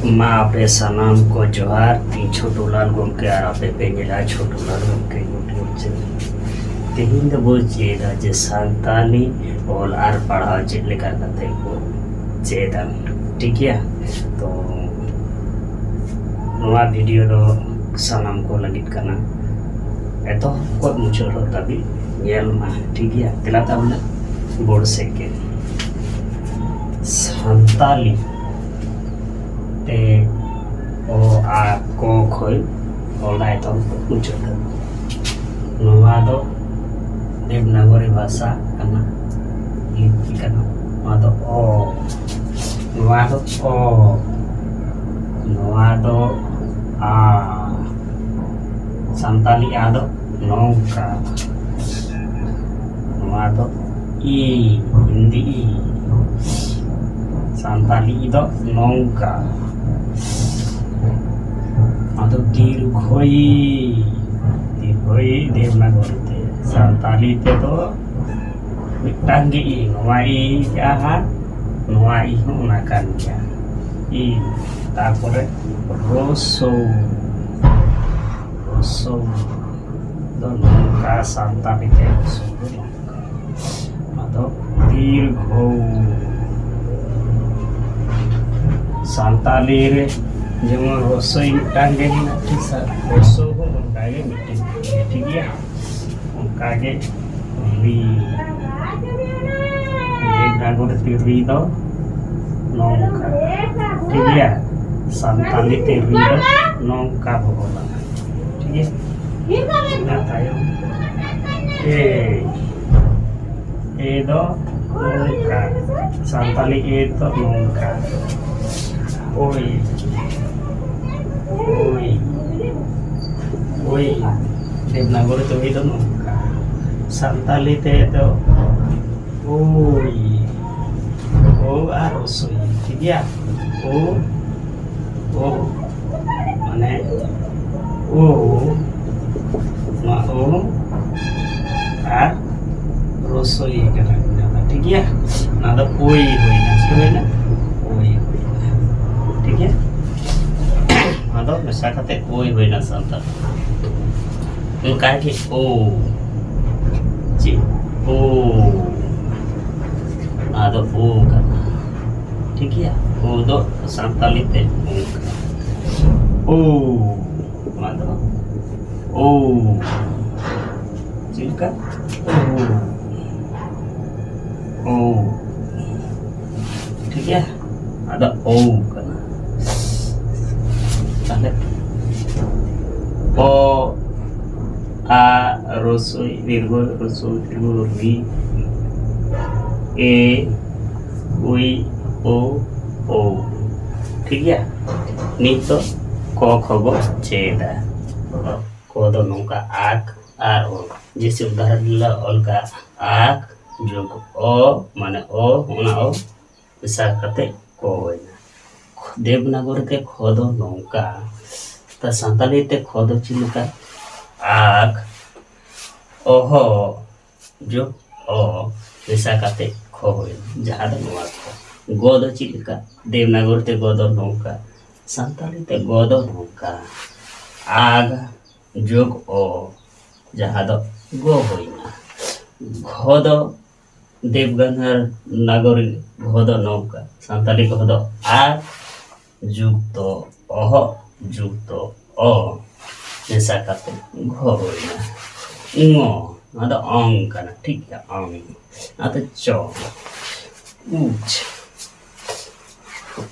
माँ पे सलाम को जोहार ती छोटूलाल गomke ᱟᱨ ᱟᱯᱮ ᱯᱮ ᱧᱮᱞᱟ ᱪᱷᱳᱴᱩᱞᱟᱞ ᱜᱚᱢᱠᱮ यूट्यूब ᱪᱮᱱᱮᱞ ᱛᱮᱦᱮᱧ ᱫᱚ ᱵᱚ ᱪᱮᱫᱟ ᱡᱮ ᱥᱟᱱᱛᱟᱞᱤ ᱚᱞ ᱟᱨ ᱯᱟᱲᱦᱟᱣ ᱪᱮᱫ ᱞᱮᱠᱟ ᱠᱟᱛᱮ ᱵᱚ ᱪᱮᱫᱟ ᱴᱷᱤक ᱜᱮᱭᱟ ᱛᱚ ᱱᱚᱣᱟ ᱵᱷᱤᱰᱤᱭᱳ ᱫᱚ ᱥᱟᱱᱟᱢ ᱠᱚ ᱞᱟᱹᱜᱤᱫ ᱠᱟᱱᱟ ᱮᱛᱚᱦᱚᱵ ᱠᱷᱚᱱ ᱢᱩᱪᱟᱹᱫ ᱫᱷᱟᱹᱵᱤᱡ ᱧᱮᱞ ᱢᱟ ᱴᱷᱤक ᱜᱮᱭᱟ ᱛᱮᱞᱟ ᱛᱟᱵᱚᱱᱟ ᱵᱳर्ड ᱥᱮᱠᱮন্ড ᱥᱟᱱᱛᱟᱞᱤ ते ओ आ को खोई ओलाय तो मुचद नोवा दो देवनागरी भाषा कना लिपि कना नोवा दो ओ नोवा दो ओ नोवा दो आ संताली आ दो नौका नोवा दो ई हिंदी ई संताली दो नौका atau dirghoi dewnagari te santali te to mitang ge i noa i jahan noa i ona kan ya i tarpore roso do nongka santali te roso atau dirgho santali re जेमन रसोई मिटांगे ना ठीक सर रसो को उनकागे मिटे ठीक है उनकागे री देवनागरी तेरी दो नौका ठीक है संताली तेरी दो नौका बोला ठीक है ना तायो ए दो नौका संताली ए तो नौका ओई देवनागरी तो ही तो नौका संताली ते तो ओई ओ आर रसोई ठीक है ओ माने ओ मा ओ आर रसोई कना ठीक है ना तो ओई होई ना सही ना ओई ठीक है ada mesa kate oi hoina santa उनका के ओ जी ओ आदो ओ का ठीक है ओ दो संताली ते ओ मादो ओ चिलका ओ ठीक है ada ओ का ओ आ रसोई दीर्घ रसोई दीर्घ री ए उई ओ ठीक है नितो क खबो चेदा को दो नौका आक आर ओ जैसे उदाहरण दिला अलका आक जोग ओ माने ओ ओना ओ विसा कते को होइना देवनागरी ते खोदो नौका ता संताली ते खोदो चिलका आक ओहो जो ओ विसा कते खो होय जहां दो नोआ को गोदो चिलका देवनागरी ते गोदो नौका संताली ते गोदो नौका आग जोग ओ जहां दो गो होइना खोदो देवनागरी खोदो नौका संताली खोदो आग जुक्त अह जुक्त अ जैसा करते घो होइना इंगो ना तो अंग करना ठीक है अंग ना तो च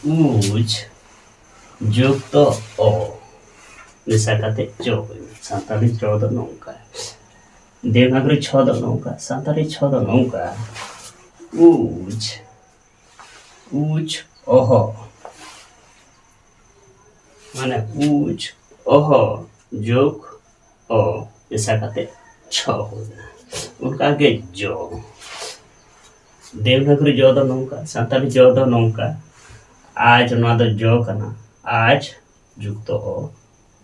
ऊज जुक्त अ जैसा करते च संताली 14 नौका देवनागरी 6 नौका संताली 6 नौका ऊज अह माने ऊज ओह जोग ओ ऐसा कहते छ उनका के जो देवनागरी जो दो नौका संताली जो दो नौका आज ना दो जो करना आज जुक्त हो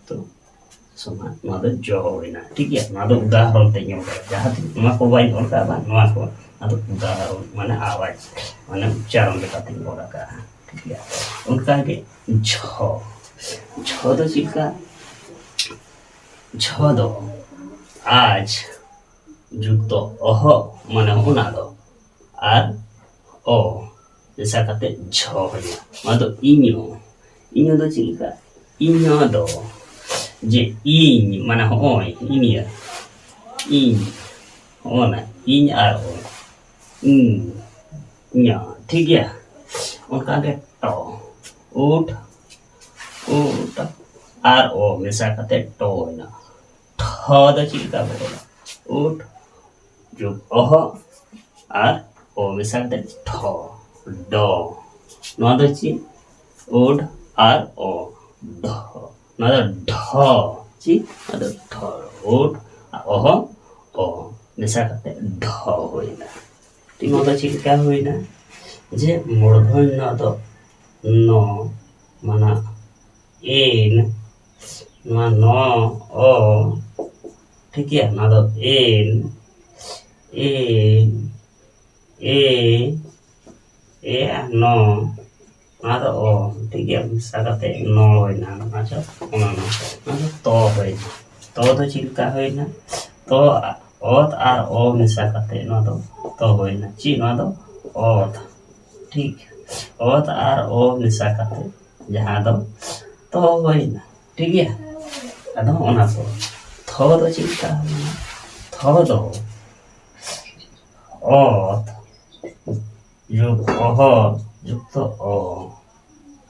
तो समान ना दो जो होइना ठीक है ना दो उदाहरण ते ᱧᱮᱞ करा जहां ᱱᱚᱣᱟ को बाई ᱚᱞ ᱠᱟᱜᱼᱟ ᱱᱚᱣᱟ को ना दो उदाहरण माने आवाज माने उच्चारण लेकाते ᱚᱞ ᱠᱟᱜᱼᱟ ठीक है उनका के झ झ दो चिल्का झ दो आज जुक्त अह माने होना दो और ओ जैसा कहते झ होना मादो इन्यो दो चिल्का इन्यो दो जे इन माने होय इन्या इन होना इन और ओ न्या ठीक है उनका के टो उठ और ओ मिसा कहते टो होना ठ दो चिल्का बोला उठ जो अह और ओ मिसा कहते ठ डो नवा दो ची उठ और ओ ढ नवा ढ ची नवा ढ उठ अह ओ मिसा कहते ढ होइना ठीक नवा दो चिल्का होइना जे मूर्धन्य दो न माना एन न ओ ठीक है ना दो एन ए न ना दो ओ ठीक है मिसाकते न होइना ना जो ना दो तो होइना तो चिल्का होइना तो ओत और ओ मिसाकते ना दो तो होइना ची ना दो ओत ठीक ओत और ओ मिसाकते जहाँ दो तो होइना ठीक है अदो ओना तो थो दो चिल्का होइना थो दो ओत युक्त अह युक्त ओ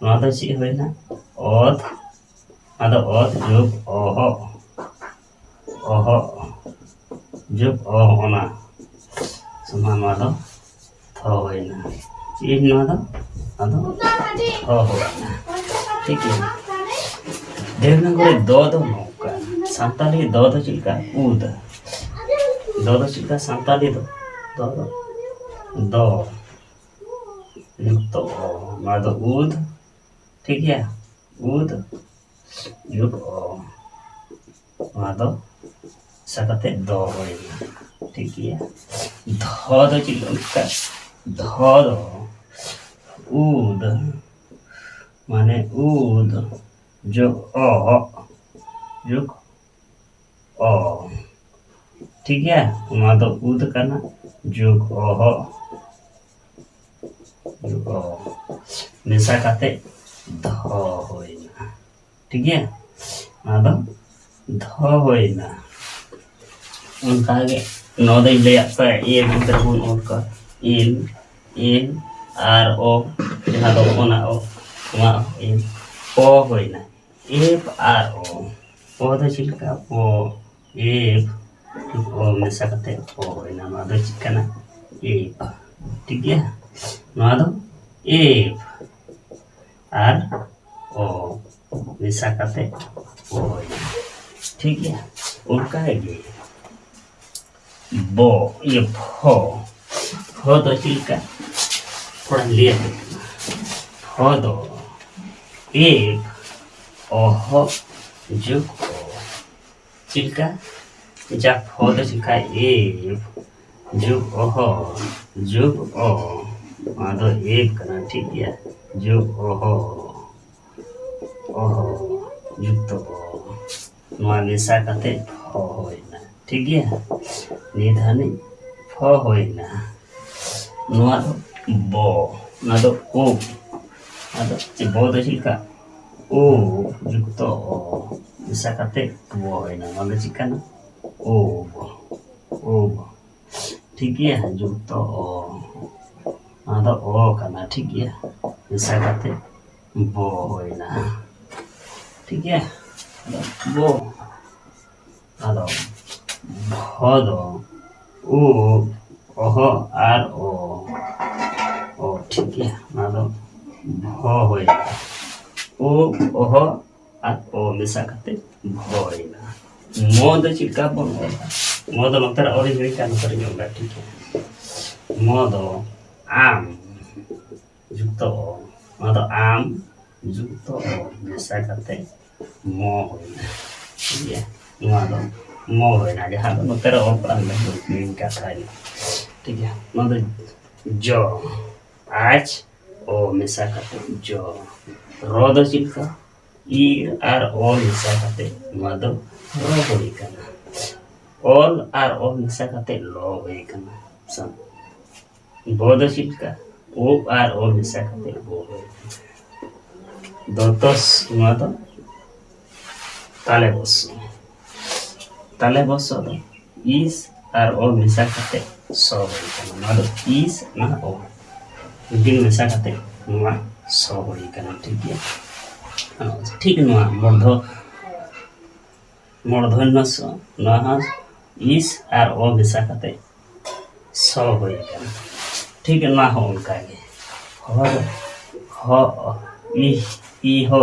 नवा दो ची होइना ओत आदो ओत युक्त अह युक्त अह ओना समान नवा दो थो होइना ची नवा दो आदो थो होइना ठीक है देवनागरी दो नौका सांताली दो चिल्का उद दो चिल्का सांताली दो युक्त ओ दो उद ठीक है उद युक्त ओ दो सकते दो होइना ठीक है दो चिल्का दो उद माने उद जो अ युग अ ठीक है वहाँ तो उद करना जुग अह जुग मिसा कहते ध होइना ठीक है वहाँ तो ध होइना उनका आगे नौ दिन ले आता है ये मंत्र उन उनका इन आर ओ जहाँ तो ओना ओ वहाँ इन ओ होइना एफ आर ओ दो चिल्का ओ एफ ओ मिसा कहते ओ होइना नवा दो चिकना एफ ठीक है नवा दो एफ आर ओ मिसा कहते ओ होइना ठीक है उनका है ये बो ये फो दो चिल्का थोड़ा ले फो दो एक ओह जुग चिल्का जा फो दो चिल्का एक जुग ओह जुग ओ दो एक करना ठीक है जुग ओह ओह जुग तो नवा मिसा कहते फो होइना ठीक है निधानी फो होइना नवा बो ना दो ओ ना दो बो दो चिल्का ओ जुक्त ओ मिसा कहते वो होइना नवा चिकन ओ ठीक है जुक्त ओ ना दो ओ करना ठीक है मिसा कहते वो होइना ठीक है वो ना दो भ दो ओ ओह आर ओ ठीक है ना दो भ होइना ओ ओह आर ओ मिसा कहते भ होइना मोद चिल्का बन मोद नतर ओरिजिनल का नतर होगा ठीक है मोद आम जुक्त ओ मोद आम जुक्त ओ मिसा कहते मो होइना ठीक है नवा दो मो होइना जहाँ दो नतर और पढ़ाई में का था ठीक है मोद जो आज ओ मेसा काते जो रो दो चिलका ईर आर ओ मेसा काते नोआ दो रो होई काना ऑल आर ओ मेसा काते लो होई काना सन बो दो चिलका ओ आर ओ मेसा काते बो होई दोतोस नोआ दो ताले बसो दो इस आर ओ मेसा काते सो होई काना नोआ दो इस ना ओ दिन मेसा काते नोआ सो होई काना ठीक है ठीक नोआ मूर्धन्य स नोआ इस आर ओ मेसा काते सो होई काना ठीक ना हो उनका के हो ई हो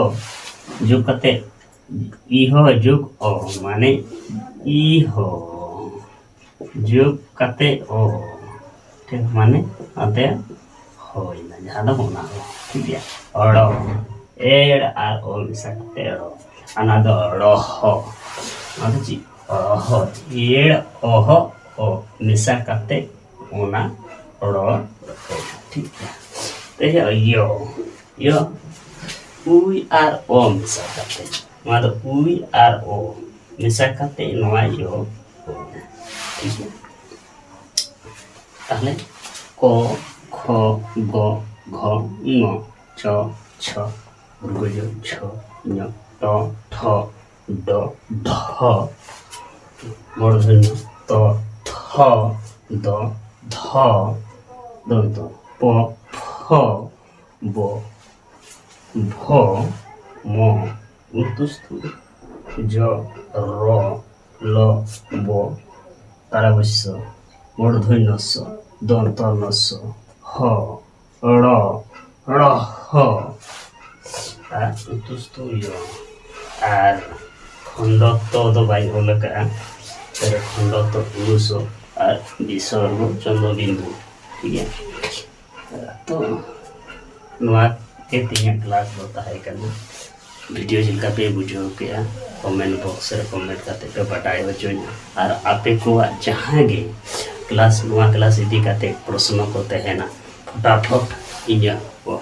जो कते ई हो जुग ओ माने ई हो जुग कते ओ ठीक माने अते होई ना जहां दो होना हो ठीक है अड़ो एड़ आर ओ मिसा कते अड़ो अना दो अड़ो हो अदो जी हो एड़ ओहो ओ मिसा कते ओना अड़ो ठीक है तो यो उई आर ओ मिसा काते नोआ दो उई आर ओ मिसा काते नोआ यो ठीक है ताहले को खो गो घो ङ छ छ गुजो छ ञ ट ठ ड ढ मूर्धन्य त थ द ध दंत प फ ब भ म उतुस्तु ज र ल ब ताराबश्य मूर्धन्यस्य दन्तर्नस्य ह ड़ ड़ ह उतुस्तु य आर खंडत्व तो बाई ओलका तेरे खंडत्व पुरुष और विसर्ग चंद्र बिंदु ठीक है तो नुआ के तीन क्लास होता है करना वीडियो जिनका पे बुझो किया कमेंट बॉक्स रे कमेंट करते पे बताए बच्चों और आपे को जहां गे क्लास नुआ क्लास इदी करते प्रश्न को तहना फटाफट इया वो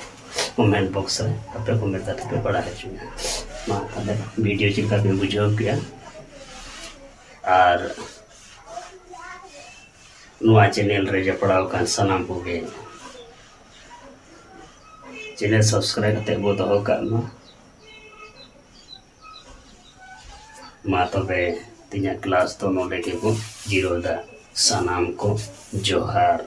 कमेंट बॉक्स रे आपे कमेंट करते पे पढ़ाए बच्चों मा ताले वीडियो जिनका पे बुझो किया और नुआ चैनल रे जे पढ़ाओ का सनाम हो गए चैनल सब्सक्राइब करते वो दो करना मा तबे तीन क्लास तो नोडे के को जीरो दा सनाम को जोहार।